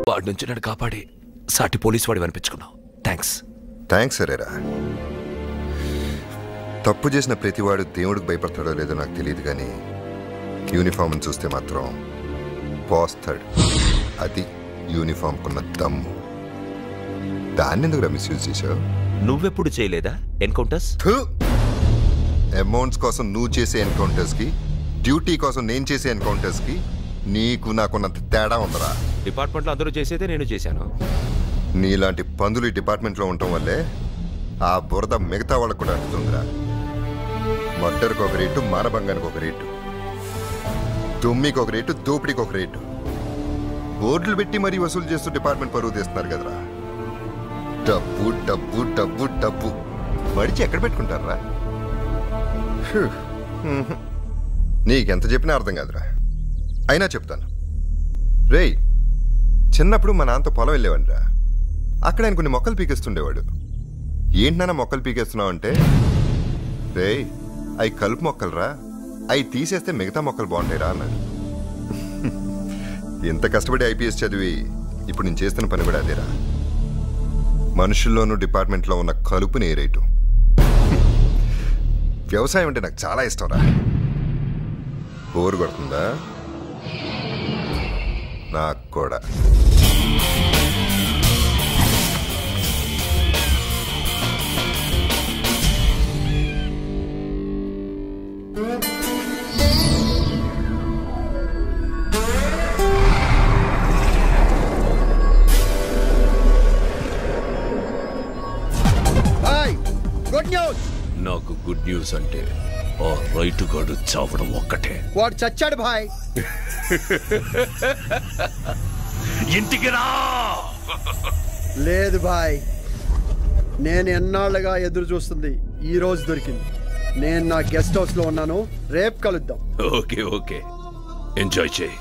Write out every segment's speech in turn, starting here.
వాడి నుంచి నన్ను కాపాడి సాటి పోలీసు వాడి అనిపించుకున్నావు. థ్యాంక్స్ సరేరా. తప్పు చేసిన ప్రతివాడు దేవుడికి భయపడతాడో లేదో నాకు తెలియదు, కానీ యూనిఫామ్ని చూస్తే మాత్రం పోస్తాడు. అది యూనిఫామ్కున్న దమ్ము. దాన్ని ఎందుకు మిస్యూజ్ చేశావు? నువ్వెప్పుడు చేయలేదా ఎన్కౌంటర్స్? అమౌంట్స్ కోసం నువ్వు చేసే ఎన్కౌంటర్స్కి, డ్యూటీ కోసం నేను చేసే ఎన్కౌంటర్స్కి నీకు నాకున్నంత తేడా ఉందరా. డిపార్ట్మెంట్లో అందరూ చేసేదే నేను చేశాను. నీలాంటి పందులు ఈ డిపార్ట్మెంట్లో ఉండటం వల్లే ఆ బురద మిగతా వాళ్ళకు కూడా అంటుతుందిరా. మర్డర్కి ఒక రేటు, మానభంగానికి ఒక రేటు, దుమ్మికి ఒక రేటు, దోపిడీకి ఒక రేటు. బోర్డులు పెట్టి మరీ వసూలు చేస్తూ డిపార్ట్మెంట్ పరువు తీస్తున్నారు కదరా. డబ్బు డబ్బు డబ్బు డబ్బు మడిచి ఎక్కడ పెట్టుకుంటారా? నీకెంత చెప్పినా అర్థం కాదురా. అయినా చెప్తాను. రేయ్, చిన్నప్పుడు మా నాన్నతో పొలం వెళ్ళేవాడిరా. అక్కడ ఆయన కొన్ని మొక్కలు పీకేస్తుండేవాడు. ఏంటన్నా మొక్కలు పీకేస్తున్నావు అంటే, రేయ్ అవి కలుపు మొక్కలురా, అవి తీసేస్తే మిగతా మొక్కలు బాగుంటాయిరా అన్నాడు. ఎంత కష్టపడి ఐపీఎస్ చదివి ఇప్పుడు నేను చేస్తున్న పని కూడా అదేరా. మనుషుల్లోనూ డిపార్ట్మెంట్లో ఉన్న కలుపుని ఏరేయటం. వ్యవసాయం అంటే నాకు చాలా ఇష్టం రా. బోరు కొడుతుందా? నాకు కూడా. Good news. నాకు గుడ్ న్యూస్ అంటే ఆ రైతు గాడు చావడం ఒక్కటే. వాడు చచ్చాడు భాయ్. ఇంటికి రా. లేదు భాయ్, నేను ఎన్నాళ్ళుగా ఎదురు చూస్తుంది ఈ రోజు దొరికింది. నేను నా గెస్ట్ హౌస్ లో ఉన్నాను, రేపు కలుద్దాం. ఓకే ఓకే, ఎంజాయ్ చేయి.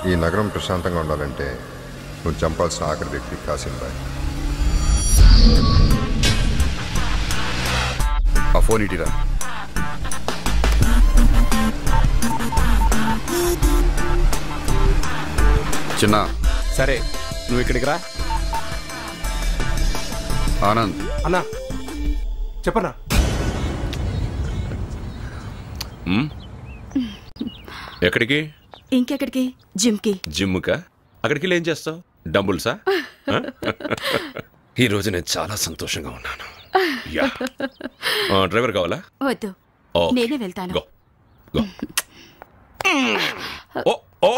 ఈ నగరం ప్రశాంతంగా ఉండాలంటే నువ్వు చంపాల్సిన ఆఖరి వ్యక్తి కాసిం బాయ్. ఆ ఫోన్ ఇటీరా. చిన్న. సరే, నువ్వు ఇక్కడికి రా. ఆనంద్ అన్నా చెప్పనా? ఎక్కడికి? ఇంకెక్కడికి? జిమ్కి. జిమ్కా? అక్కడికి ఏం చేస్తావు? డంబుల్సా? ఈ రోజు నేను చాలా సంతోషంగా ఉన్నాను. డ్రైవర్ కావాలా? వద్దు, నేనే వెళ్తాను. Go go. Oh oh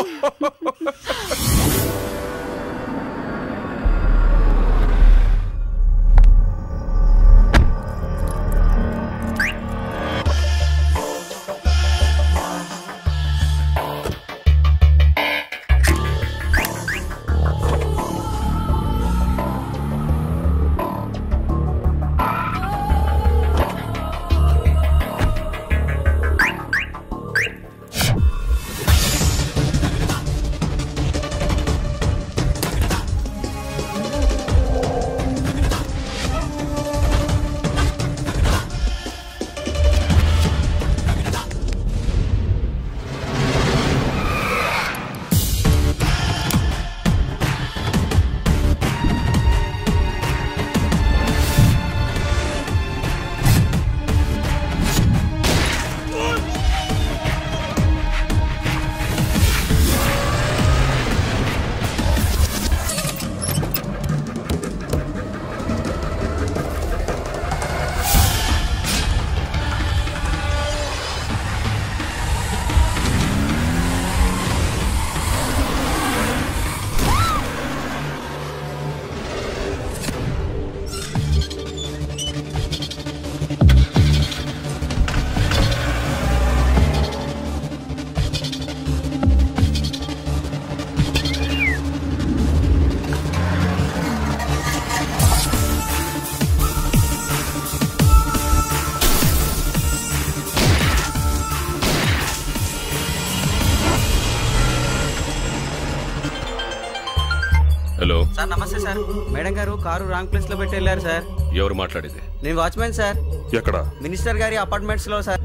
hello sir నమస్తే సార్. మేడం గారు కారు రాంగ్ ప్లేస్ లో పెట్టి వెళ్ళారు సార్. ఎవరు మాట్లాడేది? నేను వాచ్మెన్ సార్. ఎక్కడ? మినిస్టర్ గారి అపార్ట్మెంట్స్ లో సార్.